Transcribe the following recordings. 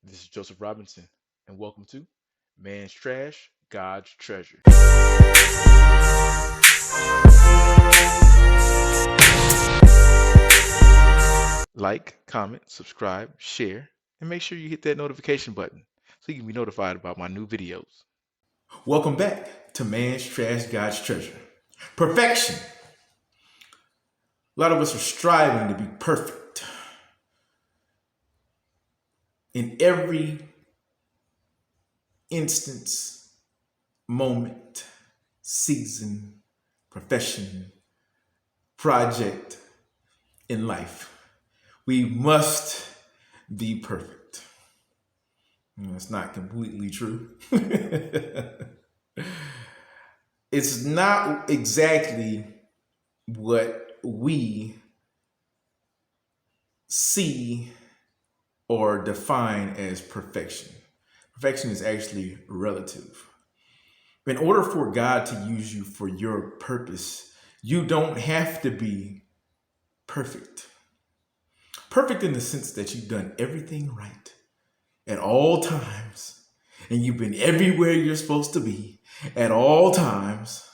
This is Joseph Robinson, and welcome to Man's Trash, God's Treasure. Like, comment, subscribe, share, and make sure you hit that notification button so you can be notified about my new videos. Welcome back to Man's Trash, God's Treasure. Perfection. A lot of us are striving to be perfect in every instance, moment, season, profession, project in life. We must be perfect. It's not completely true. It's not exactly what we see or define as perfection. Perfection is actually relative. In order for God to use you for your purpose, you don't have to be perfect. Perfect in the sense that you've done everything right at all times, and you've been everywhere you're supposed to be at all times.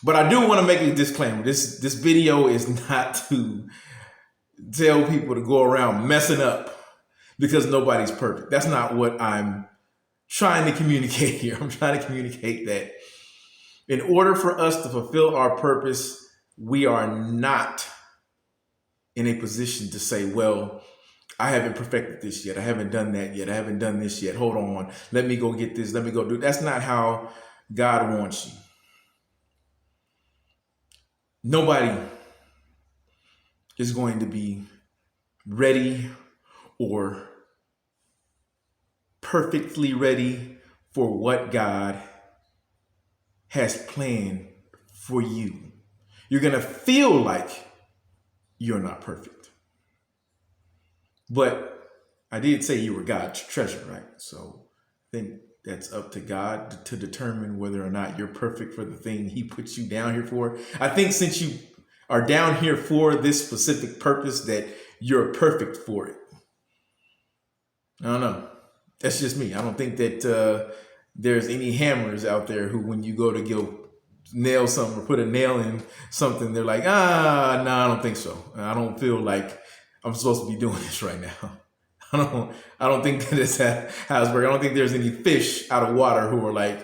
But I do want to make a disclaimer. This video is not to tell people to go around messing up because nobody's perfect. That's not what I'm trying to communicate here. I'm trying to communicate that in order for us to fulfill our purpose, we are not in a position to say, well, I haven't perfected this yet. I haven't done that yet. I haven't done this yet. Hold on. Let me go get this. Let me go do. That's not how God wants you. Nobody is going to be ready or perfectly ready for what God has planned for you. You're going to feel like you're not perfect. But I did say you were God's treasure, right? So I think that's up to God to determine whether or not you're perfect for the thing he puts you down here for. I think since you are down here for this specific purpose, that you're perfect for it. I don't know. That's just me. I don't think that there's any hammers out there who, when you go to go nail something or put a nail in something, they're like, no, I don't think so. I don't feel like I'm supposed to be doing this right now. I don't think that is how it's working. I don't think there's any fish out of water who are like,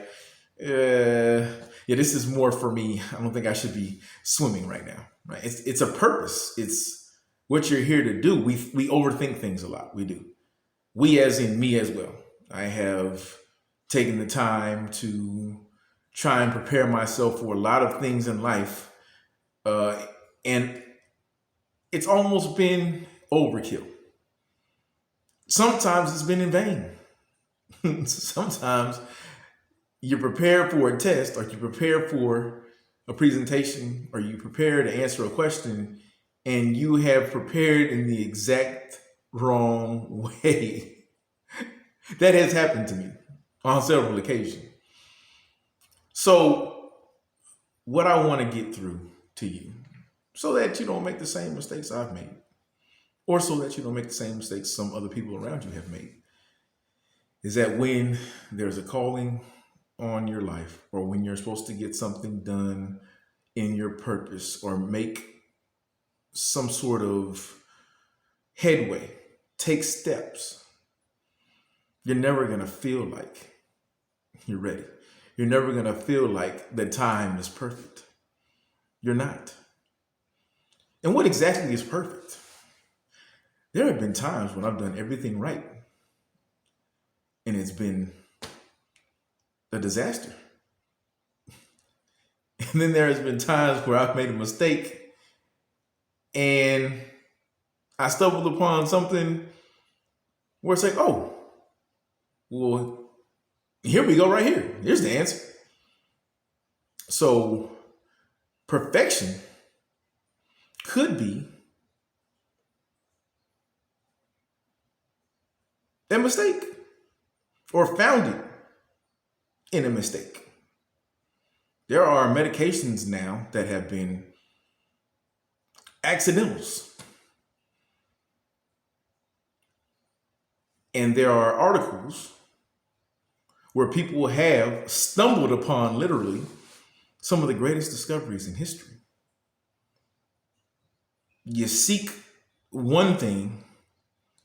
yeah, this is more for me. I don't think I should be swimming right now. Right? It's a purpose. It's what you're here to do. We overthink things a lot. We do. We, as in me as well. I have taken the time to try and prepare myself for a lot of things in life. And it's almost been overkill. Sometimes it's been in vain. Sometimes you're prepared for a test, or you prepare for a presentation, or you prepare to answer a question, and you have prepared in the exact wrong way. That has happened to me on several occasions. So what I want to get through to you, so that you don't make the same mistakes I've made, or so that you don't make the same mistakes some other people around you have made, is that when there's a calling on your life, or when you're supposed to get something done in your purpose, or make some sort of headway, take steps, you're never going to feel like you're ready. You're never going to feel like the time is perfect. You're not. And what exactly is perfect? There have been times when I've done everything right, and it's been a disaster. And then there has been times where I've made a mistake and I stumbled upon something where it's like, oh, well, here we go right here. Here's the answer. So perfection could be a mistake, or founded in a mistake. There are medications now that have been accidentals. And there are articles where people have stumbled upon literally some of the greatest discoveries in history. You seek one thing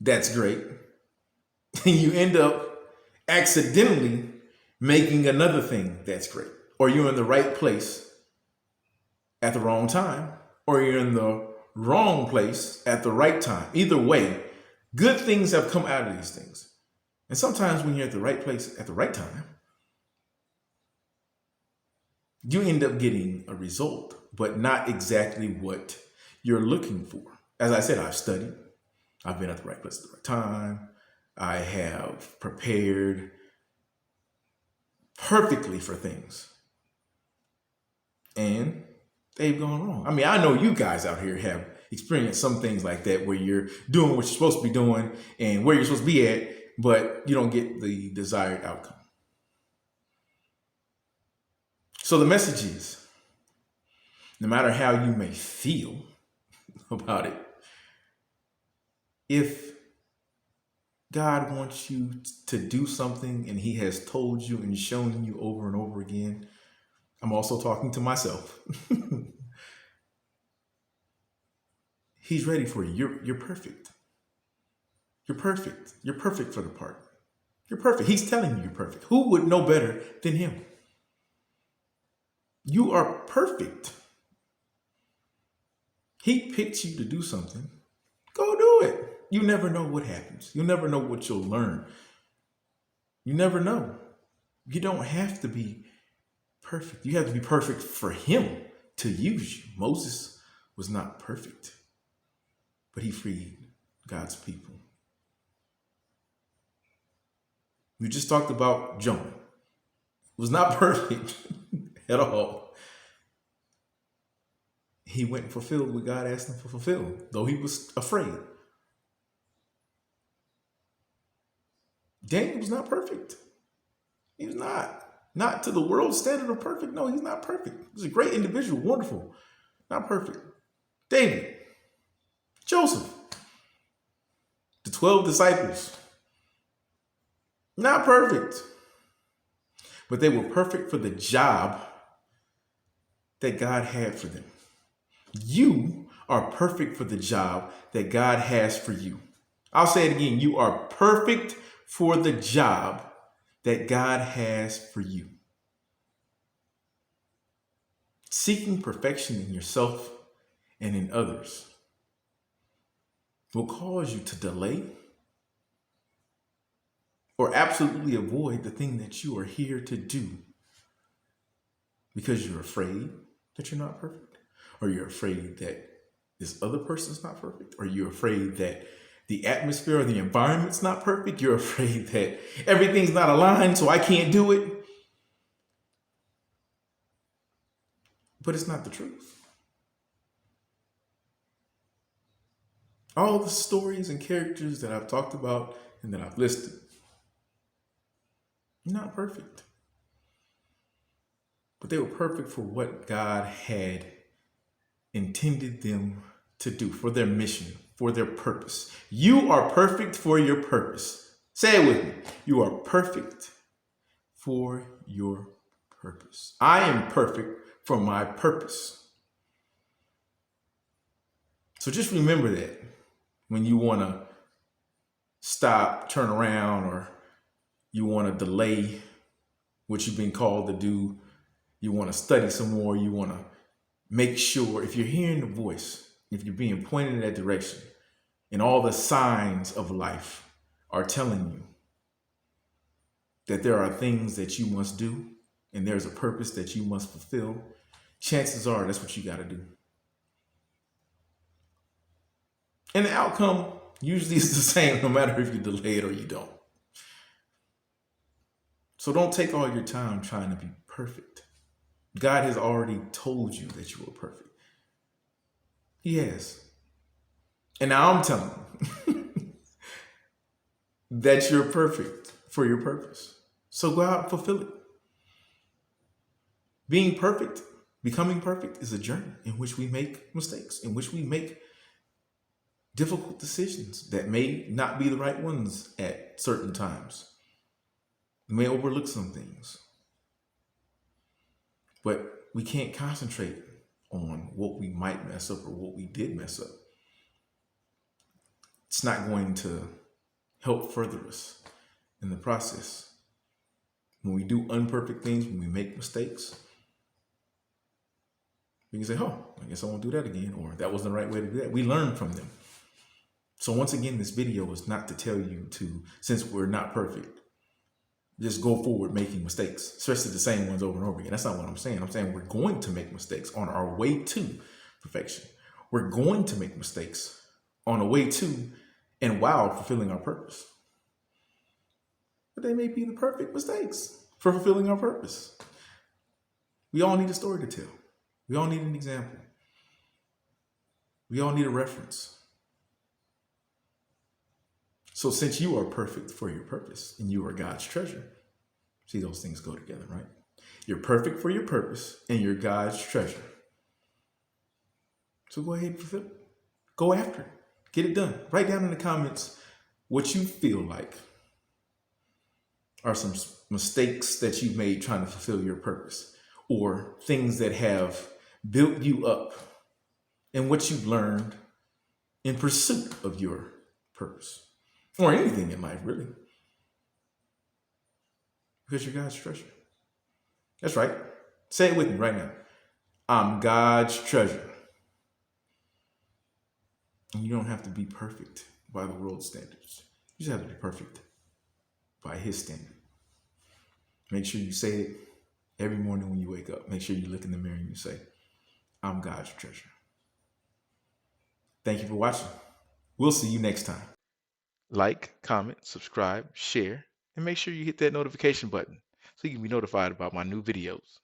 that's great, and you end up accidentally making another thing that's great. Or you're in the right place at the wrong time, or you're in the wrong place at the right time. Either way, good things have come out of these things. And sometimes when you're at the right place at the right time, you end up getting a result, but not exactly what you're looking for. As I said, I've studied, I've been at the right place at the right time, I have prepared perfectly for things, and they've gone wrong. I mean, I know you guys out here have experienced some things like that where you're doing what you're supposed to be doing and where you're supposed to be at, but you don't get the desired outcome. So the message is, no matter how you may feel about it, if God wants you to do something and he has told you and shown you over and over again, I'm also talking to myself. He's ready for you. You're perfect. You're perfect. You're perfect for the part. You're perfect. He's telling you you're perfect. Who would know better than him? You are perfect. He picked you to do something. Go do it. You never know what happens. You never know what you'll learn. You never know. You don't have to be perfect. You have to be perfect for him to use you. Moses was not perfect, but he freed God's people. We just talked about Jonah. Was not perfect at all. He went and fulfilled what God asked him to fulfill, though he was afraid. Daniel was not perfect. He was not. Not to the world's standard of perfect. No, he's not perfect. He's a great individual, wonderful. Not perfect. David, Joseph, the 12 disciples, not perfect. But they were perfect for the job that God had for them. You are perfect for the job that God has for you. I'll say it again. You are perfect for the job that God has for you. Seeking perfection in yourself and in others will cause you to delay or absolutely avoid the thing that you are here to do because you're afraid that you're not perfect, or you're afraid that this other person's not perfect, or you're afraid that the atmosphere or the environment's not perfect, you're afraid that everything's not aligned so I can't do it. But it's not the truth. All the stories and characters that I've talked about and that I've listed, not perfect. But they were perfect for what God had intended them to do, for their mission, for their purpose. You are perfect for your purpose. Say it with me. You are perfect for your purpose. I am perfect for my purpose. So just remember that when you want to stop, turn around, or you want to delay what you've been called to do, you want to study some more, you want to make sure, if you're hearing the voice, if you're being pointed in that direction, and all the signs of life are telling you that there are things that you must do and there's a purpose that you must fulfill, chances are that's what you got to do. And the outcome usually is the same no matter if you delay it or you don't. So don't take all your time trying to be perfect. God has already told you that you are perfect. He has. And now I'm telling you that you're perfect for your purpose. So go out and fulfill it. Being perfect, becoming perfect is a journey in which we make mistakes, in which we make difficult decisions that may not be the right ones at certain times. We may overlook some things, but we can't concentrate on what we might mess up or what we did mess up. It's not going to help further us in the process. When we do imperfect things, when we make mistakes, we can say, oh, I guess I won't do that again, or that wasn't the right way to do that. We learn from them. So once again, this video is not to tell you to, since we're not perfect, just go forward making mistakes, especially the same ones over and over again. That's not what I'm saying. I'm saying we're going to make mistakes on our way to perfection. We're going to make mistakes on the way to and while fulfilling our purpose. But they may be the perfect mistakes for fulfilling our purpose. We all need a story to tell. We all need an example. We all need a reference. So since you are perfect for your purpose and you are God's treasure, see, those things go together, right? You're perfect for your purpose and you're God's treasure. So go ahead and fulfill it. Go after it. Get it done. Write down in the comments what you feel like are some mistakes that you've made trying to fulfill your purpose, or things that have built you up and what you've learned in pursuit of your purpose, or anything in life, really. Because you're God's treasure. That's right. Say it with me right now. I'm God's treasure. And you don't have to be perfect by the world's standards. You just have to be perfect by His standard. Make sure you say it every morning when you wake up. Make sure you look in the mirror and you say, I'm God's treasure. Thank you for watching. We'll see you next time. Like, comment, subscribe, share, and make sure you hit that notification button so you can be notified about my new videos.